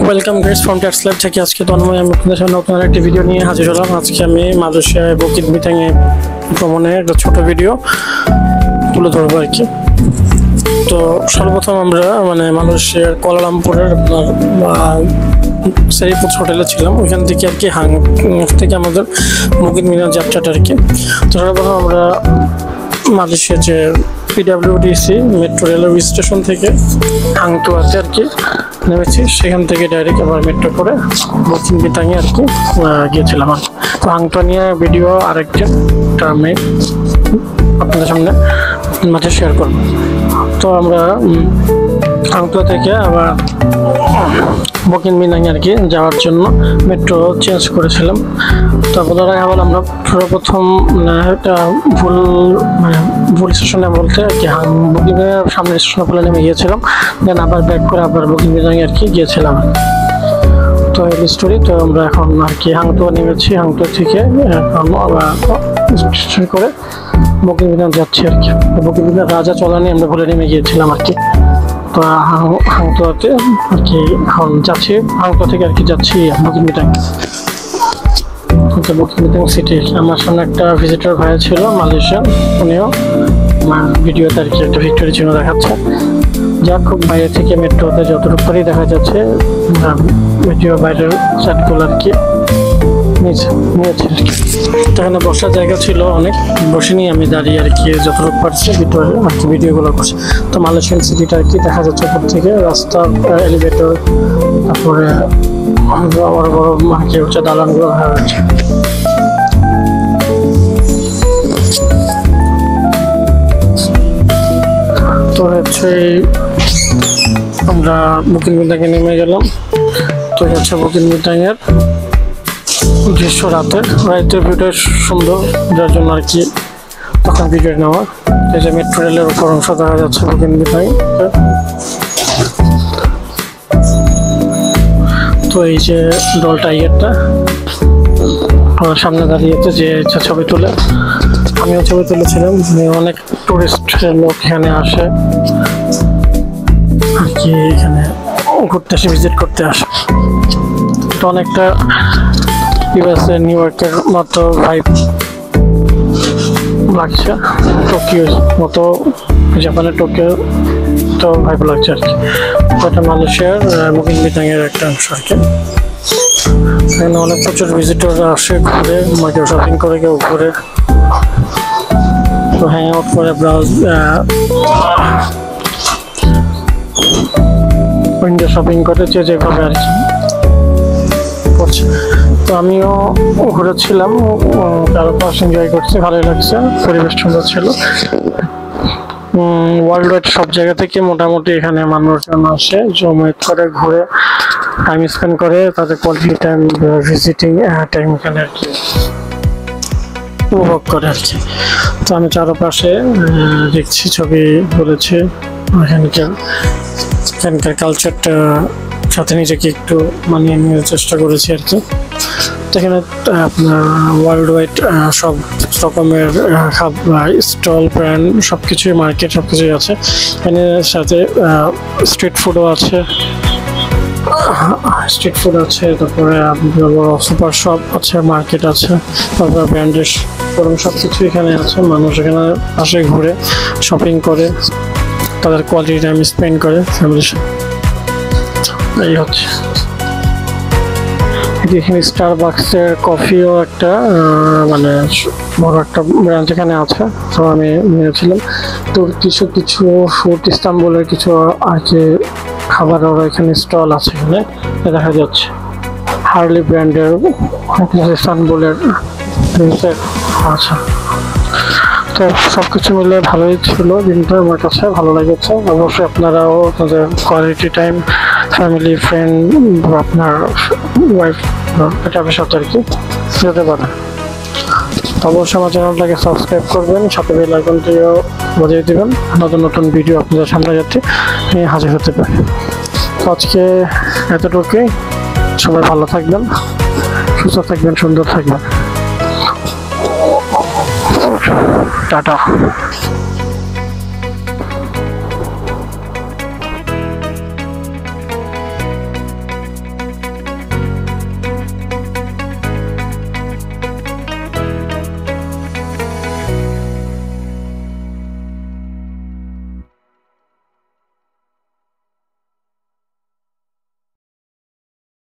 Welcome guys from tax lab থেকে আজকে তন্ময় আমি আপনাদের সামনে নতুন একটি ভিডিও নিয়ে হাজির হলাম। আজকে আমি মালয়েশিয়ায় বুকিত মিতাংয়ে ভ্রমণের একটা ছোট ভিডিও তুলে ধরবো আর কি। তো সর্বপ্রথম আমরা মালয়েশিয়ার কুয়ালালামপুরের আপনার সেরিপুত হোটেলে ছিলাম। ওইখান থেকে আর কি থেকে আমাদের বুকিত মিনার যাত্রাটা আর কি। তো সর্বপ্রথম আমরা মালয়েশিয়ার যে পিডাব্লিউডিসি মেট্রো রেলওয়ে স্টেশন থেকে হাংতুয়াতে আর কি নেমেছি। সেখান থেকে ডাইরেক্ট আবার মেট্রো করে বুকিত মিতাংয়ে আর কি গিয়েছিলাম আর কি। তো হাংতুয়া নিয়ে ভিডিও আরেকটা আমি আপনাদের সামনে মাঝে শেয়ার করব। তো আমরা হাংতুয়া থেকে আবার বুকিত মিতাংয়ে আর কি যাওয়ার জন্য মেট্রো চেঞ্জ করেছিলাম। তো আপনারা আবার আমরা সর্বপ্রথম একটা ভুল স্টেশনে বলতে আর কি বুকিত সামনের স্টেশনে বলে নেমে গিয়েছিলাম। দেন আবার ব্যাক করে আবার বুকিত মিতাংয়ে আর কি গিয়েছিলাম। তো এই স্টোরি। তো আমরা এখন আর কি হাংতুয়া নেমেছি। হাংতুয়া থেকে এখন আবার স্টেশন করে বুকিত মিতাং যাচ্ছি আর কি। বুকিত মিতাং রাজা চলানি আমরা বলে নেমে গিয়েছিলাম আর কি। তো হাংতুয়াতে আর কি এখন যাচ্ছি। হাংতুয়া থেকে আর কি যাচ্ছি বুকিত মিতাং। Bukit মিতাং city. আমার সামনে একটা ভিজিটর ভাইয়া ছিল মালয়েশিয়ান, উনিও ভিডিওতে আর কি একটা ভিক্টোরি চিহ্ন দেখাচ্ছে। যাক খুব বাইরে থেকে মেট্রোতে যতটুকু পারি দেখা যাচ্ছে ভিডিও বাইরের চাটগুলো আর কি নিয়েছে আর কি। এখানে বসার জায়গা ছিল অনেক, বসে নিয়ে আমি দাঁড়িয়ে আর কি যতটুকু পারছি ভিতরে আর কি ভিডিওগুলো করছি। তো মালয়েশিয়ান সিটিটা আর কি দেখা যাচ্ছে উপর থেকে, রাস্তা, এলিভেটর, তারপরে বড় বড় আর কি হচ্ছে দালানগুলো দেখা যাচ্ছে। তো হচ্ছে আমরা বুকিত মিতাংয়ে নেমে গেলাম। তো হচ্ছে বুকিত মিতাংয়ের দৃশ্য রাতের ভিউটা সুন্দর, যার জন্য আর কি তখন ভিডিও নেওয়া। এই যে মেট্রো রেলের উপর অংশ দেখা যাচ্ছে বুকিত মিতাং। তো এই যে ডল টাইগারটা আমার সামনে দাঁড়িয়েছে, যে ইচ্ছা ছবি তুলে, আমিও ছবি তুলেছিলাম। অনেক টুরিস্ট লোক এখানে আসে আর কি, এখানে ঘুরতে আসে, ভিজিট করতে আসে। তো অনেকটা ইউএসএ নিউ ইয়র্কের মতো ভাইব লাগছে, টোকিওর মতো, জাপানের টোকিও তো ভাইব লাগছে আর কি। এটা মালয়েশিয়ার বুকিত মিতাংয়ের একটা অংশ আর কি। এখানে অনেক প্রচুর ভিজিটররা আসে, ঘুরে, কেউ শপিং করে, কেউ ঘুরে, তো হ্যাং আউট করে, ব্রাউজ, উইন্ডো শপিং করে, যেভাবে আর কি করছে। তো আমিও ঘুরেছিলাম, চারপাশ এনজয় করছি, ভালোই লাগছে, পরিবেশ সুন্দর ছিল। ওয়ার্ল্ড ওয়াইড সব জায়গা থেকে মোটামুটি এখানে মানুষজন আসে, জমায়েত করে, ঘুরে, টাইম স্পেন্ড করে, তাদের কোয়ালিটি টাইম, ভিজিটিং টাইম এখানে আর কি উপভোগ করে আর কি। তো আমি চারপাশে দেখছি, ছবি বলেছি, এখানকার কালচারটা সাথে নিজেকে একটু মানিয়ে নেওয়ার চেষ্টা করেছি আর কি। এখানে আপনার ওয়ার্ল্ড ওয়াইড সব রকমের স্টল, ব্র্যান্ড, সব কিছুই, মার্কেট, সব কিছুই আছে এখানে। সাথে স্ট্রিট ফুডও আছে, তারপরে বড় সুপার শপ আছে, মার্কেট আছে, তারপরে ব্র্যান্ডের সব কিছু এখানে আছে। মানুষ এখানে আসে, ঘুরে, শপিং করে, তাদের কোয়ালিটি টাইম স্পেন্ড করে ফ্যামিলির সাথে। এই হচ্ছে এখানে স্টারবাক্সের কফিও একটা বড় একটা ব্রাঞ্চ এখানে আছে। তো আমি নিয়েছিলাম। তো কিছু ফুড, ইস্তাম্বুলের কিছু আর কি খাবার ওরা এখানে স্টল আছে, এখানে দেখা যাচ্ছে। হার্লি ব্র্যান্ডের ইস্তাম্বুলের আচ্ছা। তো সব কিছু মিলে ভালোই ছিল দিনটা, আমার কাছে ভালো লেগেছে। অবশ্যই আপনারাও আপনাদের কোয়ালিটি টাইম ফ্যামিলি, ফ্রেন্ড, আপনার ওয়াইফ, এটার সাথে আর কি যেতে পারেন। তো অবশ্যই আমার চ্যানেলটাকে সাবস্ক্রাইব করবেন, সাথে বেল আইকনটিও বাজিয়ে দেবেন, নতুন নতুন ভিডিও আপনাদের সামনে যাতে হাজির হতে পারে। তো আজকে এতটুকুই। সবাই ভালো থাকবেন, সুস্থ থাকবেন, সুন্দর থাকবেন। টাটা।